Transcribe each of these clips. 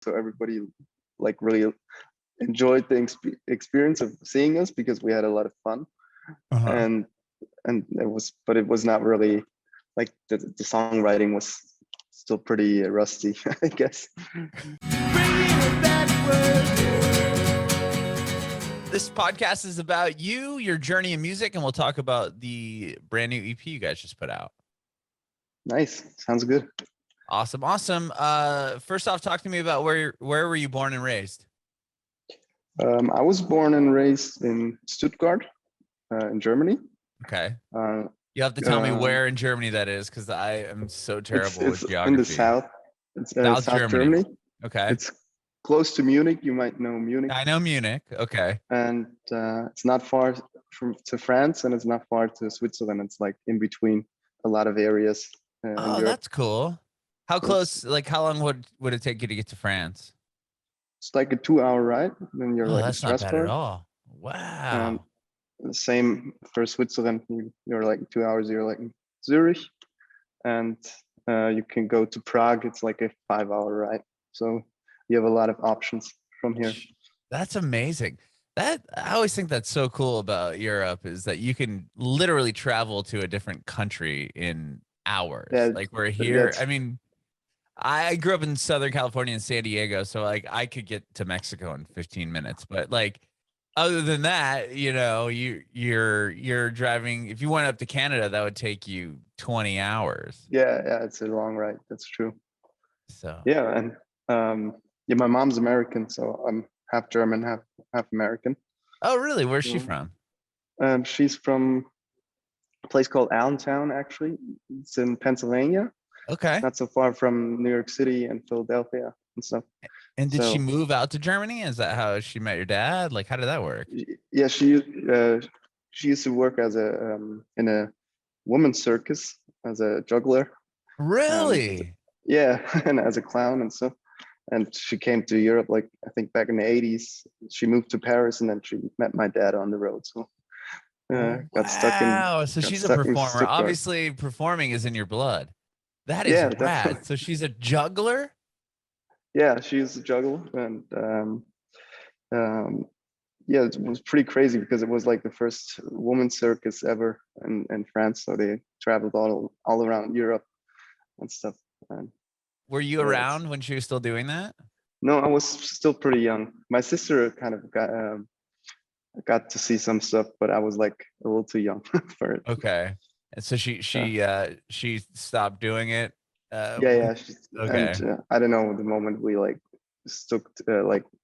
so everybody like really enjoyed the experience of seeing us because we had a lot of fun. Uh-huh. and it was not really like the songwriting was still pretty rusty, I guess. This podcast is about you, your journey in music, and we'll talk about the brand new EP you guys just put out. Nice, sounds good. Awesome. First off, talk to me about where were you born and raised? I was born and raised in Stuttgart, in Germany. Okay. uh, You have to tell me where in Germany that is, because I am so terrible with it's in the geography. south. It's South South Germany. Germany. Okay. It's close to Munich. You might know Munich. I know Munich. Okay. And it's not far to France, and it's not far to Switzerland. It's like in between a lot of areas in Europe. That's cool. How close? Like, how long would it take you to get to France? It's like a 2-hour ride. Then you're like in That's not bad at Strasbourg. all. Wow. The same for Switzerland. You're like 2 hours. You're like in Zurich, and you can go to Prague. It's like a 5-hour ride. So you have a lot of options from here. That's amazing. I always think that's so cool about Europe is that you can literally travel to a different country in hours. Yeah, like we're here. I mean, I grew up in Southern California in San Diego, so like I could get to Mexico in 15 minutes. But like other than that, you're driving. If you went up to Canada, that would take you 20 hours. Yeah, it's a long ride. That's true. So yeah, and my mom's American, so I'm half German, half American. Oh, really? Where's she from? She's from a place called Allentown, actually. It's in Pennsylvania. Okay. It's not so far from New York City and Philadelphia and stuff. And did she move out to Germany? Is that how she met your dad? Like, how did that work? Yeah, she used to work as in a women's circus as a juggler. Really? And as a clown and stuff. And she came to Europe, like I think back in the 80s. She moved to Paris, and then she met my dad on the road. So got stuck in. Wow. So she's a performer. Obviously, performing is in your blood. That is rad. Definitely. So she's a juggler? Yeah, she's a juggler. And yeah, it was pretty crazy because it was like the first women's circus ever in France. So they traveled all around Europe and stuff. And were you around when she was still doing that? No, I was still pretty young. My sister kind of got to see some stuff, but I was like a little too young for it. Okay. And so she stopped doing it. Okay. And I don't know, the moment we like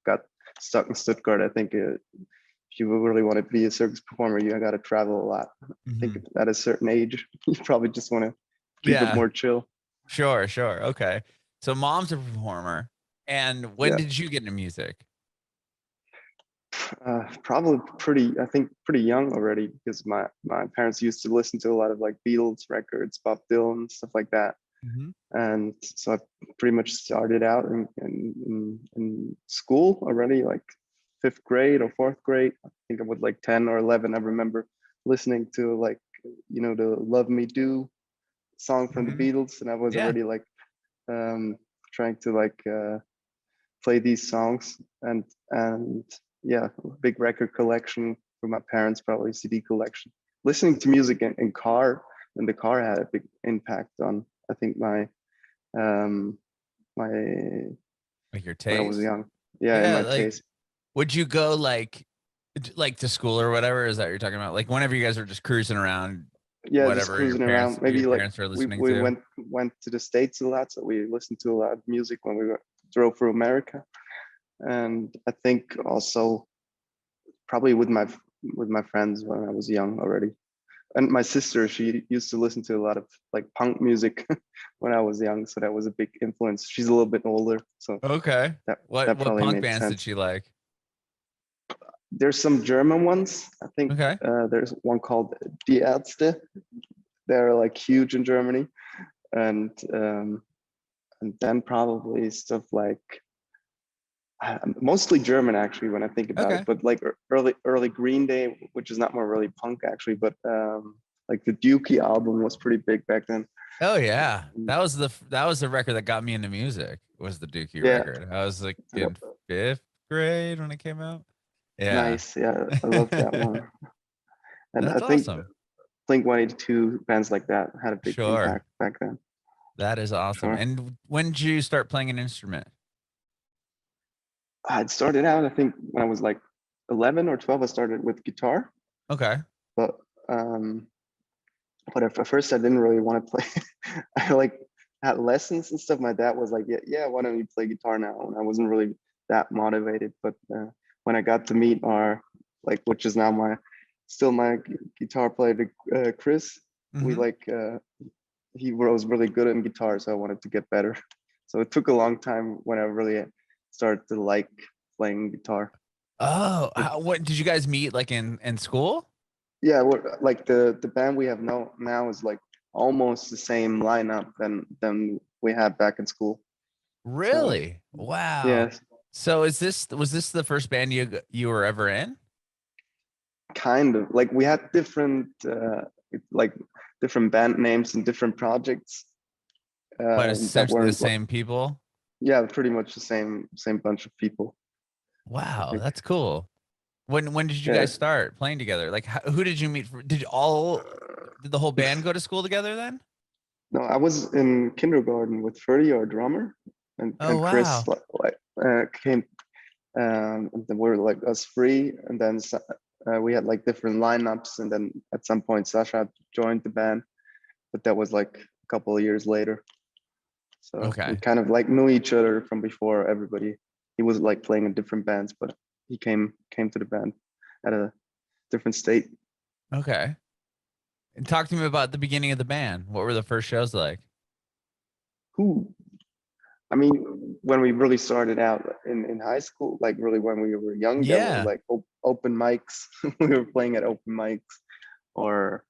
got stuck in Stuttgart, I think if you really want to be a circus performer, you got to travel a lot. I think at a certain age, you probably just want to keep it more chill. Sure. Okay. So mom's a performer. And when did you get into music? Probably pretty young already, because my parents used to listen to a lot of like Beatles records, Bob Dylan, stuff like that. And so I pretty much started out in school already, like 5th grade or 4th grade. I think I was like 10 or 11. I remember listening to like, the Love Me Do song from the Beatles, and I was already like trying to like play these songs, and big record collection for my parents, probably CD collection. Listening to music in the car had a big impact on, I think, my like your taste. When I was young. My like, taste. Would you go like to school or whatever? Is that what you're talking about? Like whenever you guys were just cruising around? Yeah, just cruising around. Maybe like we went to the States a lot, so we listened to a lot of music when we drove through America. And I think also probably with my friends when I was young already. And my sister, she used to listen to a lot of like punk music when I was young, so that was a big influence. She's a little bit older, so okay. What punk bands did she like? There's some German ones. I think there's one called Die Ärzte. They're like huge in Germany, and then probably stuff like mostly German actually when I think about it, but like early Green Day, which is not more really punk actually, but like the Dookie album was pretty big back then. Oh yeah, that was the record that got me into music. Was the Dookie Yeah, record? I was like in fifth grade when it came out. Yeah, nice. Yeah, I love that one. And I that's think awesome. Blink 182 bands like that had a big Sure, impact back then. that is awesome. Sure. And when did you start playing an instrument? I'd started out, I think, when I was like 11 or 12. I started with guitar, Okay, but um, at first I didn't really want to play. I like had lessons and stuff. My dad was like, "Yeah, yeah, why don't you play guitar now?" And I wasn't really that motivated. But when I got to meet our which is now still my guitar player, Chris, we mm-hmm. he was really good in guitar, so I wanted to get better. So it took a long time when I really started to like playing guitar. Oh, But what did you guys meet like in school? yeah, like the band we have now is like almost the same lineup than we had back in school. So Really? Wow. yeah, So was this the first band you were ever in? kind of like we had like different band names and different projects But that essentially the weren't same people? yeah, pretty much the same bunch of people. I Wow, think that's cool. When did you yeah. guys start playing together? Like who did you meet did the whole band go to school together then? No, I was in kindergarten with Freddie, our drummer, Oh and Chris wow. came. And then we were like us three, and then we had like different lineups, and then at some point Sasha joined the band, but that was like a couple of years later. So we Okay. kind of like knew each other from before everybody. He was like playing in different bands, but he came to the band at a different state. Okay. And talk to me about the beginning of the band. What were the first shows like? Who I mean, when we really started out in high school, like really when we were young, there were Yeah. like open mics. We were playing at open mics or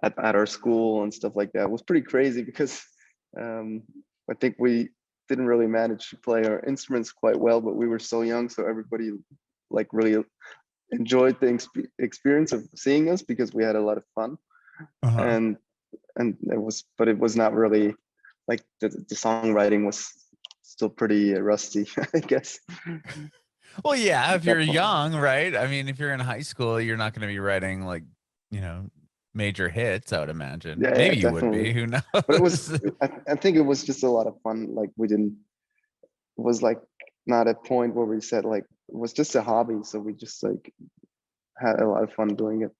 at our school and stuff like that. It was pretty crazy because um, I think we didn't really manage to play our instruments quite well, but we were so young, so everybody like really enjoyed the experience of seeing us because we had a lot of fun. Uh-huh. And but it was not really like the songwriting was still pretty rusty, I guess. Well, yeah, At if you're that point. young, right? I mean, if you're in high school, you're not going to be writing like, you know, major hits, I would imagine. Yeah, yeah, Maybe you would definitely. be, who But it was, knows? I think it was just a lot of fun. Like we didn't, it was like not a point where we said like, it was just a hobby. So we just like had a lot of fun doing it.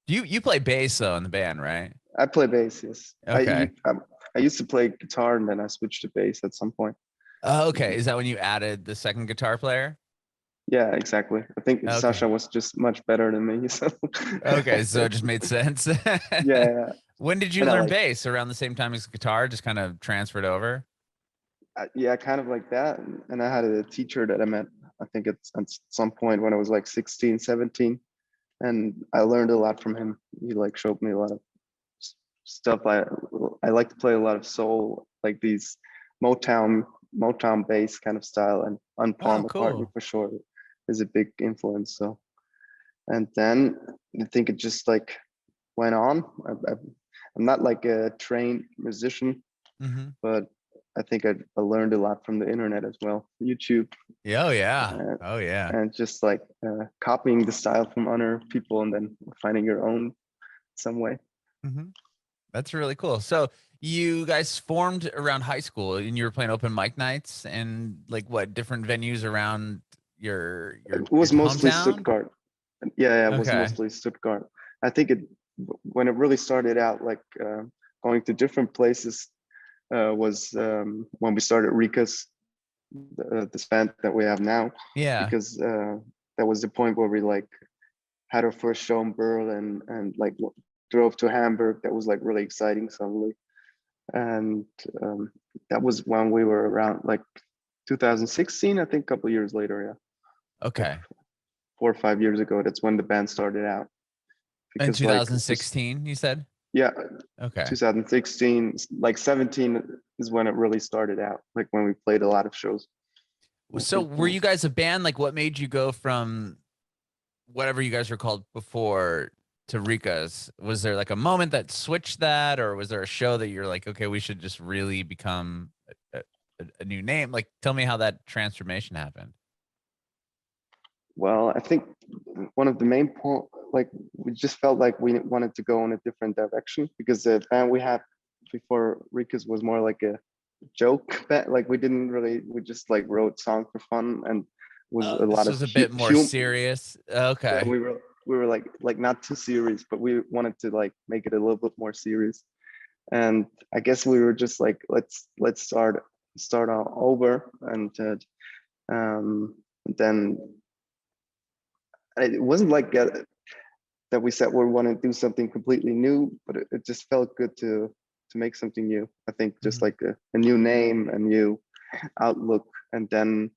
You play bass though in the band, right? I play bass, yes. Okay. I used to play guitar and then I switched to bass at some point. Oh, okay. Is that when you added the second guitar player? Yeah, exactly. I think Okay. Sasha was just much better than me. So Okay, so it just made sense. yeah, When did you and I learn like bass? Around the same time as guitar, just kind of transferred over? yeah, kind of like that. And I had a teacher that I met, I think it's at some point when I was like 16, 17. And I learned a lot from him. He like showed me a lot of stuff. I like to play a lot of soul, like these Motown Motown bass kind of style, and on Paul Oh, McCartney cool. for sure is a big influence. So, and then I think it just like went on. I'm not like a trained musician, Hmm. but I think I learned a lot from the internet as well, YouTube, Oh yeah. uh, Oh yeah. and just like copying the style from other people and then finding your own some way. Hmm. That's really cool. So you guys formed around high school and you were playing open mic nights and like what different venues around It your was mostly hometown? Stuttgart. Yeah, it was Okay. mostly Stuttgart. I think it when it really started out, like going to different places, was when we started Rikas, this band that we have now, Yeah. because that was the point where we like had our first show in Berlin and like drove to Hamburg. That was like really exciting suddenly, and um, that was when we were around like 2016, I think, a couple of years later. Yeah, like Okay. 4 or 5 years ago. That's when the band started out In because like just 2016, you said? yeah, Okay. 2016, like 17 is when it really started out. Like when we played a lot of shows. I So think were you guys a band? Like what made you go from whatever you guys were called before to Rikas, was there like a moment that switched that, or was there a show that you're like, okay, we should just really become a new name? Like, tell me how that transformation happened. Well, I think one of the main point, like we just felt like we wanted to go in a different direction because the band we had before Rikas was more like a joke band. Like we didn't really, we just like wrote songs for fun and was Oh, a this lot of was a bit more humor. serious. Yeah, Okay. we were like not too serious, but we wanted to like make it a little bit more serious. And I guess we were just like, let's start all over, and then it wasn't like that we said we want to do something completely new, but it just felt good to make something new. I think just Mhm. like a new name, a new outlook, and then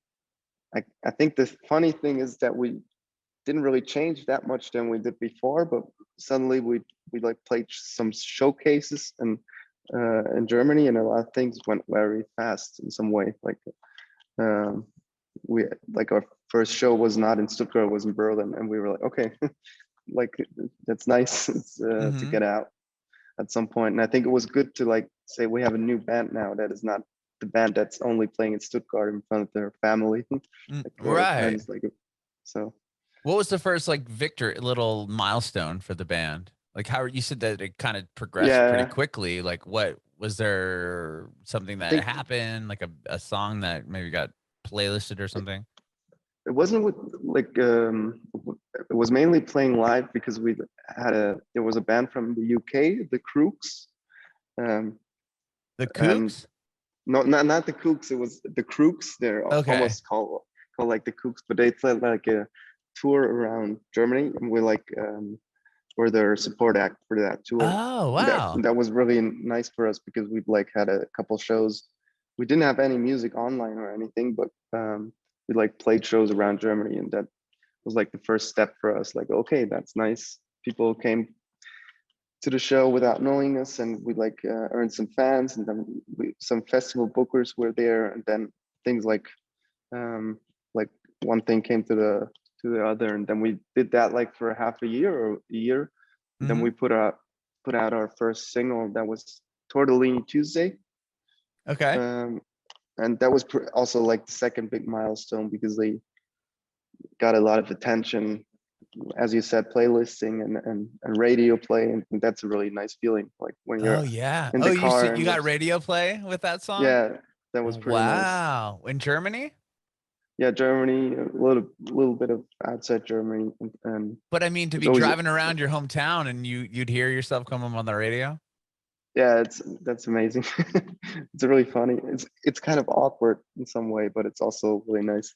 I think the funny thing is that we didn't really change that much than we did before, but suddenly we like played some showcases and in Germany, and a lot of things went very fast in some way. Like um, we like our first show was not in Stuttgart, it was in Berlin, and we were like, okay, like that's nice to Mhm. get out at some point. And I think it was good to like say we have a new band now that is not the band that's only playing in Stuttgart in front of their family, Mm, like their right. friends, like so. What was the first like little milestone for the band? Like how you said that it kind of progressed pretty Yeah, quickly. Like what was there something I that think happened, like a song that maybe got playlisted or something? it wasn't with like it was mainly playing live because we had a there was a band from the UK, the Crooks, um, The and Kooks? no, not the Kooks. It was the Crooks. They're Okay. almost called like the Kooks, but they played like a tour around Germany, and we like were their support act for that tour. Oh, And wow. that was really nice for us because we've like had a couple shows. We didn't have any music online or anything, but we like played shows around Germany, and that was like the first step for us. Like, okay, that's nice. People came to the show without knowing us, and we like earned some fans, and then some festival bookers were there, and then things um, like one thing came to the other, and then we did that like for half a year or a year, and then we Mhm. put out our first single that was Tortellini Tuesday, Okay. um, and that was also like the second big milestone because they got a lot of attention, as you said, playlisting and radio play, and that's a really nice feeling. Like when Oh, you're yeah. in Oh, the car you and got radio play with that song? yeah, that was pretty nice. Wow. In Germany? Yeah, Germany, a little bit of outside Germany, and But I mean, to it's be always driving around your hometown and you'd hear yourself come on the radio? yeah, that's amazing. It's really funny. It's kind of awkward in some way, but it's also really nice.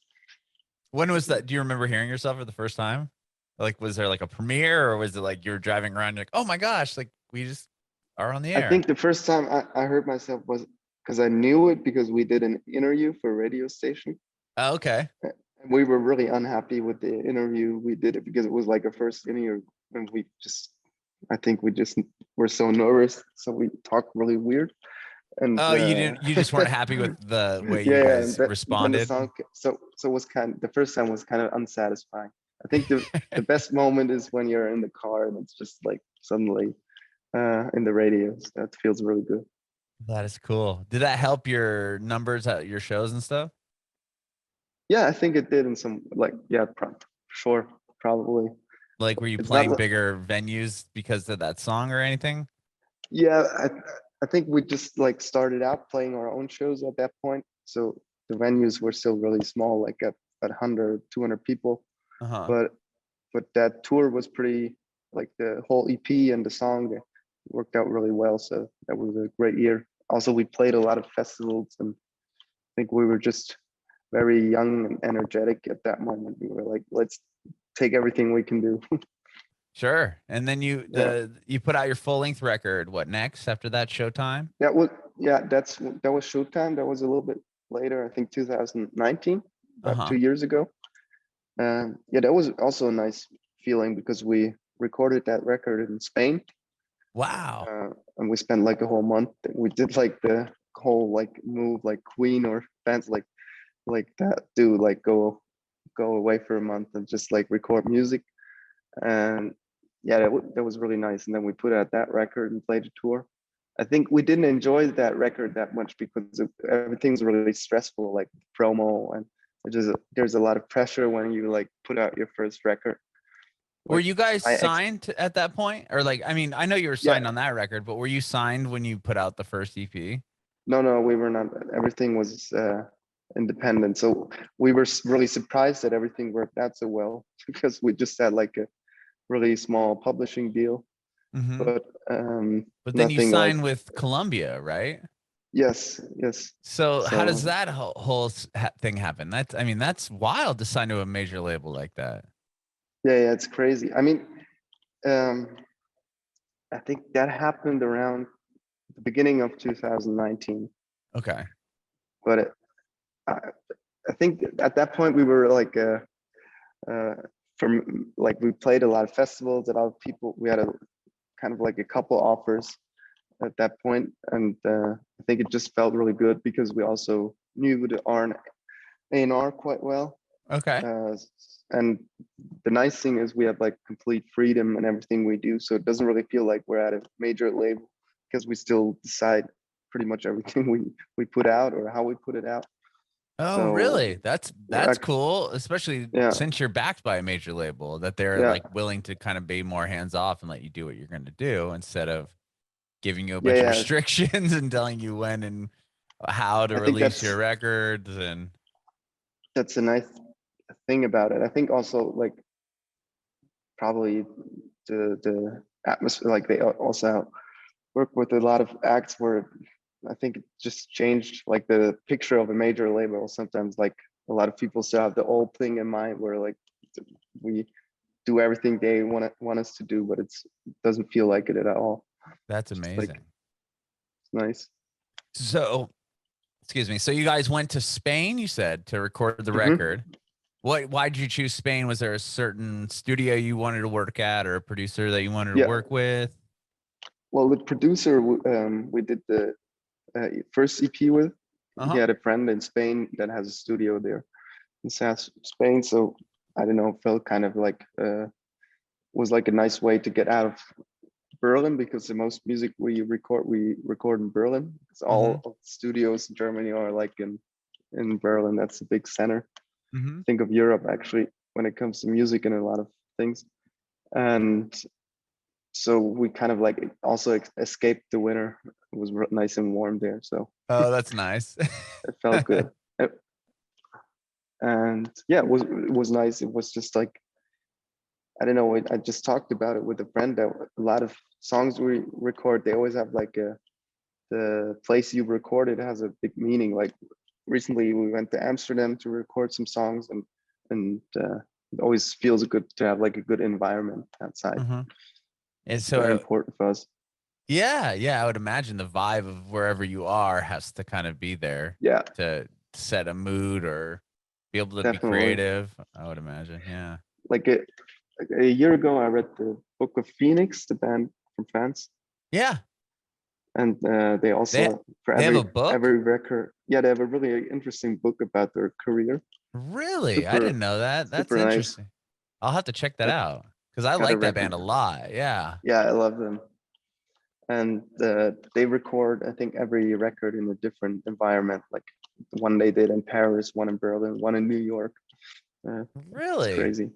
When was that? Do you remember hearing yourself for the first time? Like, was there like a premiere or was it like you were driving around, you're like, oh my gosh, like we just are on the I air? think the first time I heard myself was because I knew it because we did an interview for a radio station. Oh, okay. And we were really unhappy with the interview we did it because it was like a first interview, and we just I think we just were so nervous, so we talked really weird. And Oh, you just weren't happy with the way you yeah, and guys then the responded? song so was kind of, the first time was kind of unsatisfying. I think the best moment is when you're in the car and it's just like suddenly in the radio. So that feels really good. That is cool. Did that help your numbers at your shows and stuff? Yeah, I think it did in some like yeah, sure, probably. Like, were you It's not playing bigger venues because of that song or anything? yeah, I think we just like started out playing our own shows at that point. So the venues were still really small, like at 100, 200 people. Uh-huh. But that tour was pretty like the whole EP and the song worked out really well. So that was a great year. Also, we played a lot of festivals, and I think we were just very young and energetic at that moment. We were like, let's take everything we can do. Sure. And then Yeah. you put out your full length record. What next after that? Showtime? That was yeah, that was Showtime. That was a little bit later, I think 2019, about Uh-huh. 2 years ago. Yeah, that was also a nice feeling because we recorded that record in Spain, Wow. and we spent like a whole month. We did like the whole like move like Queen or bands like that do like go away for a month and just like record music. And yeah, that was really nice. And then we put out that record and played a tour. I think we didn't enjoy that record that much because everything's really stressful, like promo, and there's a lot of pressure when you like put out your first record. Were Like you guys I ex signed at that point? Or like, I mean, I know you were yeah, signed on that record, but were you signed when you put out the first EP? no, we were not. Everything was independent, so we were really surprised that everything worked out so well because we just had like a really small publishing deal, Mm-hmm. but But then you nothing like signed with Columbia, right? yes. So how does So that whole thing happen? That's, I mean, that's wild to sign to a major label like that. yeah, it's crazy. I mean, um, I think that happened around the beginning of 2019, Okay. but I, I think at that point we were like uh, from like we played a lot of festivals, a lot of people. We had a kind of like a couple offers at that point, and I think it just felt really good because we also knew the A&R quite well. Okay. And the nice thing is we have like complete freedom in everything we do, so it doesn't really feel like we're at a major label because we still decide pretty much everything we put out or how we put it out. Oh, So really? we're That's cool, especially yeah, since you're backed by a major label that they're yeah, like willing to kind of be more hands off and let you do what you're going to do instead of giving you a bunch of yeah. restrictions and telling you when and how to I think release your records and that's a nice thing about it. I think also like probably the atmosphere, like they also work with a lot of acts where I think it just changed like the picture of a major label. Sometimes like a lot of people still have the old thing in mind where like we do everything they want us to do, but it doesn't feel like it at all. that's Just like amazing. it's nice. So, excuse me. So you guys went to Spain, you said, to record the Hmm. record. Why did you choose Spain? Was there a certain studio you wanted to work at or a producer that you wanted to Yeah. work with? Well, the producer we did the first EP with, he Uh-huh. had a friend in Spain that has a studio there in South Spain. So I don't know, felt kind of like was like a nice way to get out of Berlin because the most music we record in Berlin. It's Mm-hmm. all of the studios in Germany are like in Berlin. That's a big center. Mm-hmm. Think of Europe actually when it comes to music and a lot of things. And so we kind of like also escaped the winter. It was nice and warm there, so Oh, that's nice. it felt good. And yeah, it was nice. It was just like I don't know. I just talked about it with a friend that a lot of songs we record, they always have like the place you record it has a big meaning. Like recently, we went to Amsterdam to record some songs, and it always feels good to have like a good environment outside. Mm-hmm. And It's very so, important for us. yeah, I would imagine the vibe of wherever you are has to kind of be there Yeah, to set a mood or be able to be definitely. creative. I would imagine. Yeah. Like a year ago, I read the Book of Phoenix, the band from France, Yeah. and they They also for they have a book? every record, yeah, they have a really interesting book about their career. Really? I didn't Super know that. That's super nice. interesting. I'll have to check that I out because I gotta like that band a recommend. lot. Yeah. Yeah, I love them. And they record, I think, every record in a different environment. Like one they did in Paris, one in Berlin, one in New York. It's Really? crazy.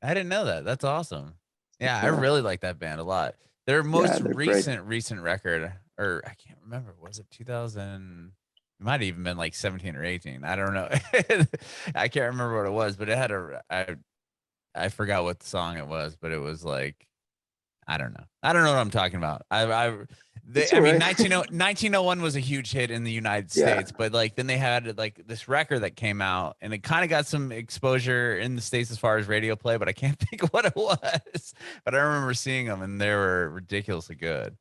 I didn't know that. That's awesome. Yeah, I Yeah, really like that band a lot. Their yeah, most they're great. recent record, or I can't remember, was it 2000? It might have even been like 17 or 18. I don't know. I can't remember what it was, but it had I forgot what song it was, but it was like I don't know. I don't know what I'm talking about. It's I all mean, right. 1901 was a huge hit in the United Yeah, States, but like then they had like this record that came out and it kind of got some exposure in the States as far as radio play, but I can't think of what it was. But I remember seeing them and they were ridiculously good.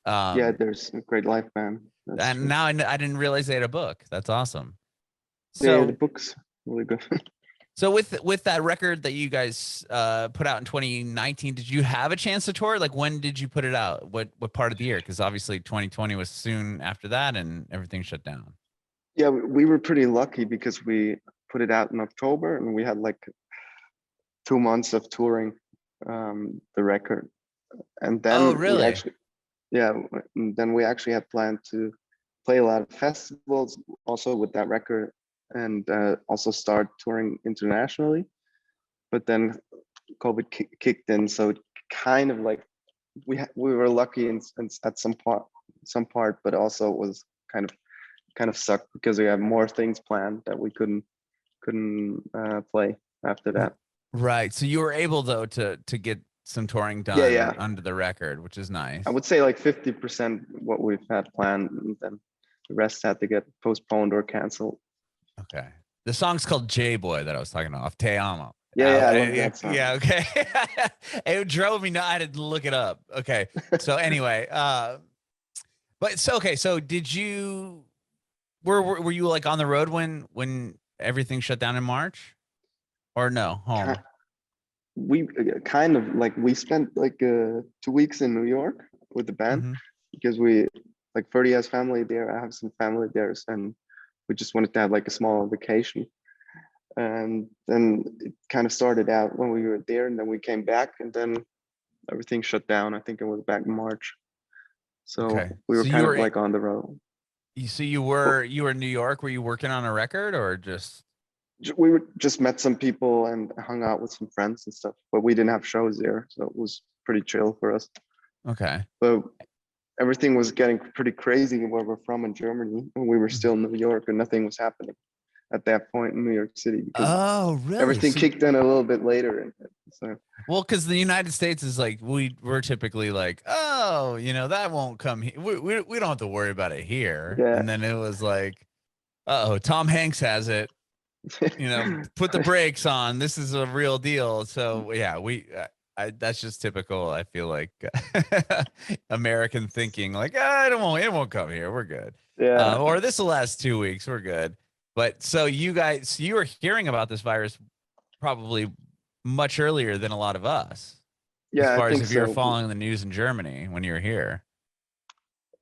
yeah, Um, there's a great live band. That's and true. now I didn't realize they had a book. That's awesome. Yeah, the So book's really good. So with that record that you guys put out in 2019, did you have a chance to tour? Like when did you put it out? What part of the year? Because obviously 2020 was soon after that, and everything shut down. Yeah, we were pretty lucky because we put it out in October and we had like 2 months of touring. the record. And Oh, then we really? actually, yeah, and then we actually had planned to play a lot of festivals also with that record, and also start touring internationally. But then COVID kicked in, so it kind of like we were lucky in at some part, but also it was kind of sucked because we had more things planned that we couldn't play after that. Right. So you were able though to get some touring Yeah, done yeah. under the record, which is I nice. would say like 50% what we've had planned, and then the rest had to get postponed or canceled. Okay. The song's called J Boy that I was talking about. Te Amo. Yeah, yeah, I love that song. Yeah, okay. It drove me nuts. I had to look it up. Okay. So anyway, but so okay, so did you were you like on the road when everything shut down in March? Or no, home? We kind of like we spent like 2 weeks in New York with the band Mm-hmm. because we like Ferdy has family there. I have some family there, and we just wanted to have like a small vacation. And then it kind of started out when we were there, and then we came back, and then everything shut down. I think it was back in March, so Okay. we were So kind of like on the road. so you But were in New York. Were you working on a record or just we were just met some people and hung out with some friends and stuff, but we didn't have shows there, so it was pretty chill for us. okay? But everything was getting pretty crazy where we're from in Germany, and we were still in New York, and nothing was happening at that point in New York City because Oh, really? everything So, kicked in a little bit later. And so well, because the United States is like we're typically like, oh, that won't come here. We don't have to worry about it here. yeah, And then it was like, oh, Tom Hanks has it. Put the brakes on. This is a real deal. So yeah, that's just typical. I feel like American thinking, like, it won't come here. We're good. yeah, Or this will last 2 weeks. We're good. But so you were hearing about this virus probably much earlier than a lot of us, as yeah. I far as think if you were so. following the news in Germany when you were here.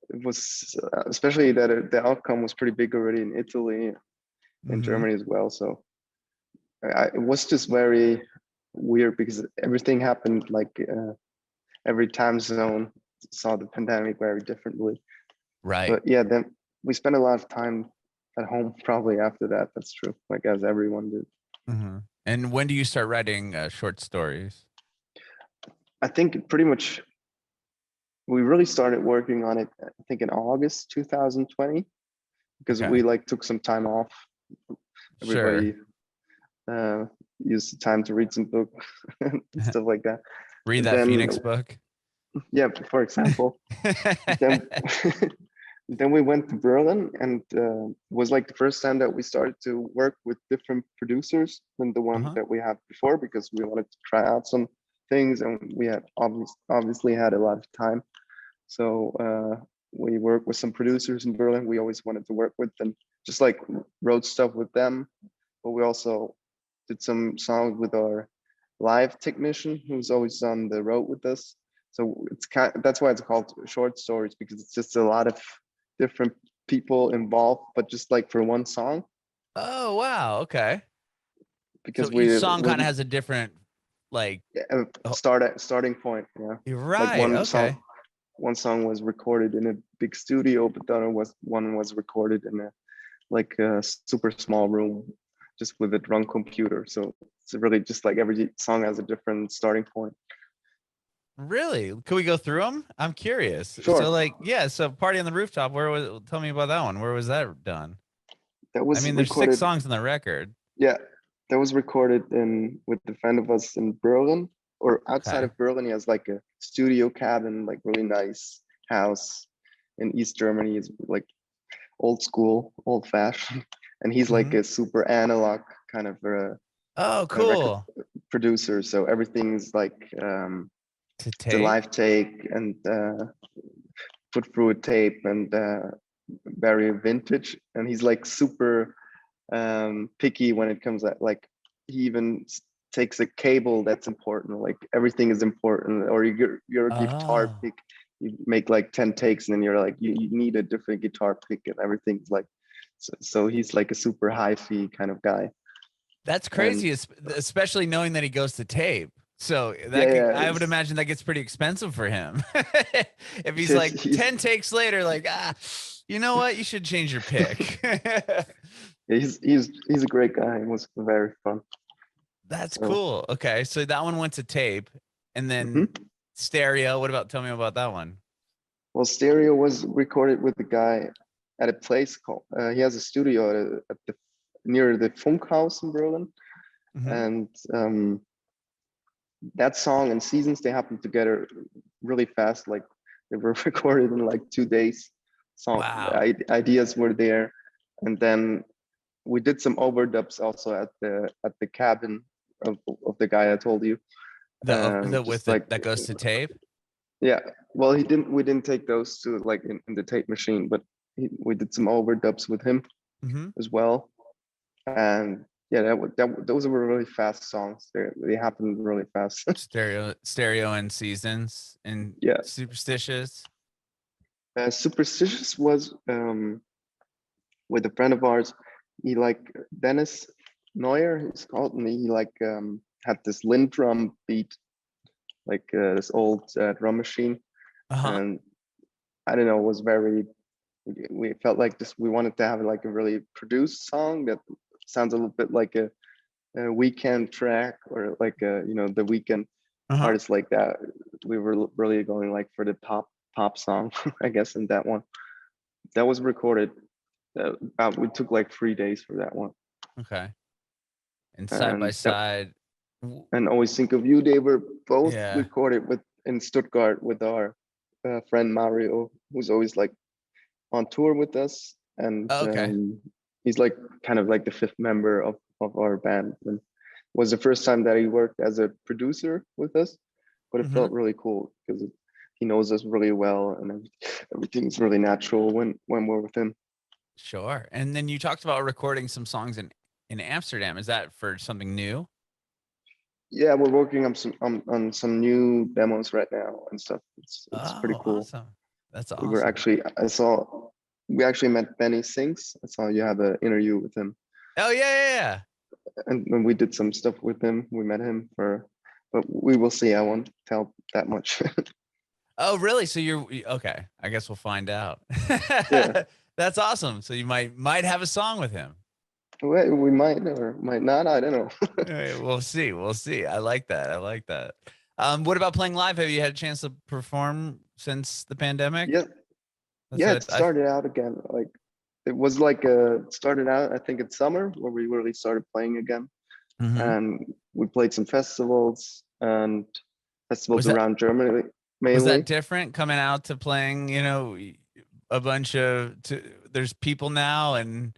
It was especially that the outcome was pretty big already in Italy and Mm-hmm. Germany as well. So it was just very weird because everything happened like every time zone saw the pandemic very differently. Right. But yeah, then we spent a lot of time at home probably after that. That's true, like as everyone did. Mm-hmm. And when do you start writing short stories? I think pretty much we really started working on it, I think in August 2020, because we Okay. like took some time off. Sure. Everybody uh, used the time to read some book and stuff like that. Read And that then, Phoenix book. yeah, for example, then then we went to Berlin, and it was like the first time that we started to work with different producers than the one Uh-huh. that we had before, because we wanted to try out some things, and we had obviously had a lot of time. So we worked with some producers in Berlin. We always wanted to work with them, just like wrote stuff with them. But we also did some songs with our live technician, who's always on the road with us. So that's why it's called short stories, because it's just a lot of different people involved, but just like for one song. Oh, wow. Okay. So Because each we song kind of we has a different, like, oh, starting point. Yeah, you're like right. Okay. one song was recorded in a big studio, but the other one was recorded in a like a super small room, just with a drum computer. So it's really just like every song has a different starting point. Really? Could we go through them? I'm curious. So, Sure. like, yeah. So, Party on the Rooftop. Tell me about that one. Where was that done? That I was mean, there's six recorded. songs on the record. Yeah, that was recorded in with a friend of us in Berlin, or outside Okay. of Berlin. He has like a studio cabin, like really nice house in East Germany. Is like old school, old fashioned, and he's like Mm-hmm. a super analog kind of Oh, a record cool. producer. So everything's like To the tape. live take and put through a tape, and very vintage. And he's like super picky when it comes at like he even takes a cable that's important. Like everything is important. Or you're a guitar Oh, pick, you make like 10 takes, and then you're like you need a different guitar pick, and everything's like so he's like a super high fee kind of guy. that's And crazy, especially knowing that he goes to tape. So Yeah, I would imagine that gets pretty expensive for him. If he's like he's 10 takes later, like, you know what? You should change your pick. he's a great guy. It was very fun. That's So cool. Okay. So that one went to tape and then mhm. stereo. Tell me about that one. Well, stereo was recorded with the guy at a place called. He has a studio at the near the Funkhaus in Berlin, Mm-hmm. and that song and Seasons, they happened together really fast. Like they were recorded in like 2 days. Wow. Ideas were there, and then we did some overdubs also at the cabin of the guy I told you. Just like That goes to tape. yeah. Well, he didn't. We didn't take those to like in the tape machine, but we did some overdubs with him Mm-hmm. as well. And yeah, those were really fast songs. They happened really fast. Stereo and Seasons and Yeah. Superstitious. Superstitious was with a friend of ours. He like Dennis Neuer, he's called, and he like had this Lindrum beat, like this old drum machine, Uh-huh. and I don't know, it was very. We felt like this. We wanted to have like a really produced song that sounds a little bit like a weekend track or like a the weekend Uh-huh. artists like that. We were really going like for the pop song, I guess, in that one. That was recorded. We took like 3 days for that one, Okay. And side by and side. and Always Think of You. They were both Yeah. recorded with in Stuttgart with our friend Mario, who's always like on tour with us, and Oh, okay. he's like kind of like the fifth member of our band. And it was the first time that he worked as a producer with us, but it Mm-hmm. felt really cool because he knows us really well, and everything's really natural when we're with him. Sure. And then you talked about recording some songs in Amsterdam. Is that for something new? Yeah, we're working on some new demos right now and stuff. It's pretty Oh, cool. awesome. That's We were awesome. actually I saw we actually met Benny Sings. I saw you have an interview with him, Oh, yeah, yeah, yeah. and when we did some stuff with him, we met him for, but we will see. I won't tell that much. Oh, really? So okay. I guess we'll find out. Yeah, That's awesome. So you might have a song with him. we might or might not. I don't know. We'll see. We'll see. I like that. I like that. What about playing live? Have you had a chance to perform since the pandemic? Yeah, That's yeah. It what I. started out again. Like it was like started out. I think it's summer where we really started playing again, Mhm. and we played some festivals and Was festivals that around Germany was that mainly. different coming out to playing? A bunch of. There's people now, and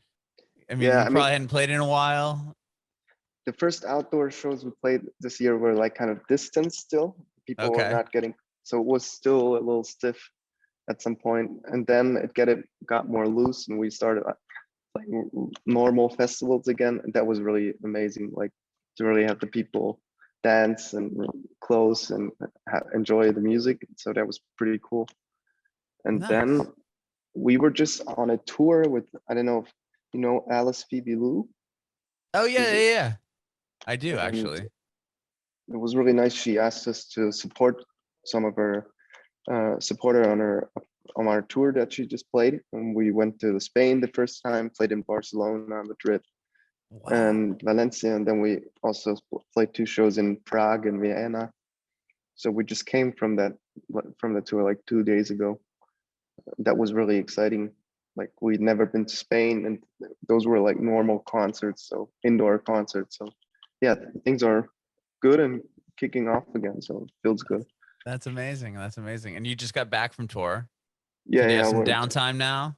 I mean, Yeah, you I mean, probably hadn't played in a while. the first outdoor shows we played this year were like kind of distant still. People were Okay. not getting, so it was still a little stiff at some point, and then it got more loose, and we started playing normal festivals again. And that was really amazing, like to really have the people dance and close and enjoy the music. So that was pretty cool. And then Nice. we were just on a tour with, I don't know if you know Alice Phoebe Lou. Oh yeah, She's yeah, yeah. I do and actually. it was really nice. She asked us to support some of her support her on our tour that she just played. And we went to Spain the first time, played in Barcelona, Madrid, Wow. and Valencia, and then we also played 2 shows in Prague and Vienna. So we just came from the tour like 2 days ago. That was really exciting. Like we'd never been to Spain, and those were like normal concerts, so indoor concerts. So yeah, things are good and kicking off again. So it feels good. That's amazing. That's amazing. And you just got back from tour. So Yeah, do you have yeah, some we're downtime now?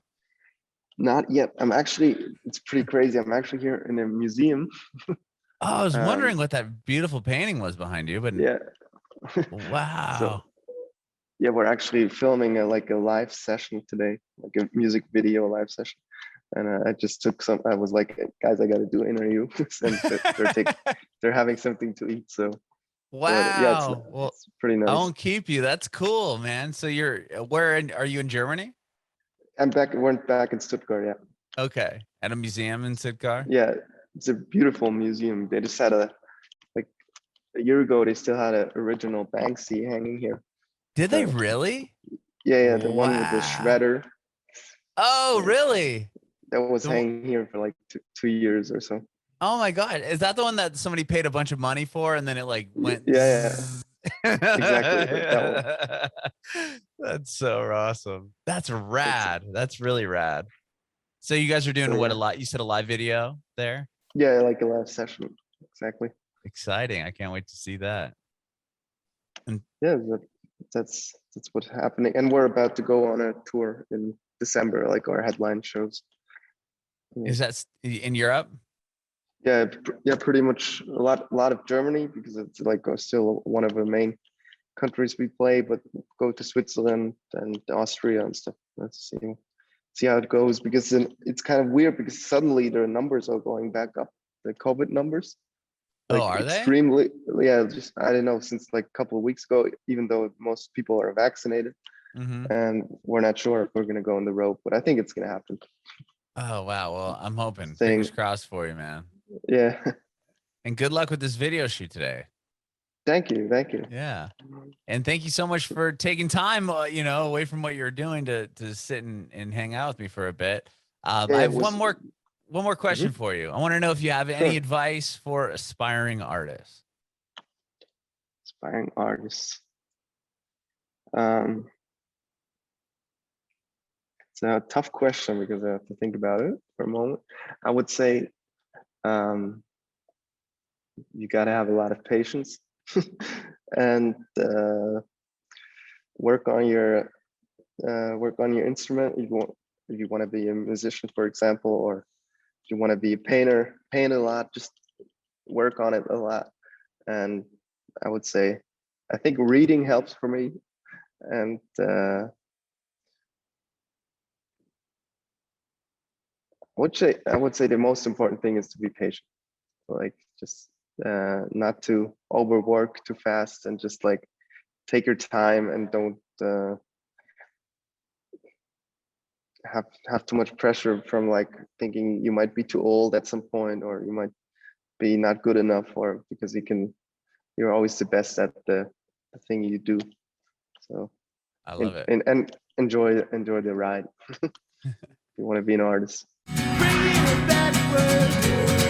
not yet. It's pretty crazy. I'm actually here in a museum. Oh, I was Um, wondering what that beautiful painting was behind you, but yeah. So wow. yeah, we're actually filming like a live session today, like a music video live session. And I just took some. I was like, guys, I got to do interview, and they're having something to eat. So, but yeah, Wow. Well, it's pretty I nice. won't keep you. That's cool, man. So are you in Germany? I'm back. We're back in Stuttgart. Yeah, Okay. At a museum in Stuttgart? yeah. It's a beautiful museum. They just had a like a year ago they still had an original Banksy hanging here. Did they really? Yeah, the one with the Wow. shredder. Oh, really? That was The, hanging here for like 2 years or so. oh my God. Is that the one that somebody paid a bunch of money for and then it like went Yeah, exactly. That one. That's so awesome. That's rad. That's really rad. So you guys are So doing what, a yeah, lot? You said a live video there? yeah, like a live session. Exactly. Exciting. I can't wait to see that. And Yeah, that's what's happening, and we're about to go on a tour in December, like our headline shows. Yeah, is that in Europe? yeah, yeah, pretty much a lot of Germany because it's like still one of the main countries we play, but go to Switzerland and Austria and stuff. Let's see how it goes, because then it's kind of weird because suddenly their numbers are going back up, the COVID numbers, Oh, like are they? extremely. Yeah, just I don't know, since like a couple of weeks ago, even though most people are vaccinated, Mm-hmm. and we're not sure if we're going to go on the road, but I think it's going to happen. Oh, wow. Well, I'm hoping. Fingers Saying, crossed for you, man. yeah. And good luck with this video shoot today. Thank you. Yeah. And thank you so much for taking time, away from what you're doing to sit and hang out with me for a bit. Yeah, I it have was. one more question Mhm. for you. I want to know if you have any Sure. advice for aspiring artists. Aspiring artists. Um, it's a tough question because I have to think about it for a moment. I would say um, you got to have a lot of patience and work on your instrument. If you want to be a musician, for example, or if you want to be a painter, paint a lot. Just work on it a lot. And I would say, I think reading helps for me, and I would say the most important thing is to be patient. Like just not to overwork too fast, and just like take your time and don't have too much pressure from like thinking you might be too old at some point, or you might be not good enough, or because you're always the best at the thing you do. So I love it. and enjoy the ride. You want to be an artist. Bring me a bad word.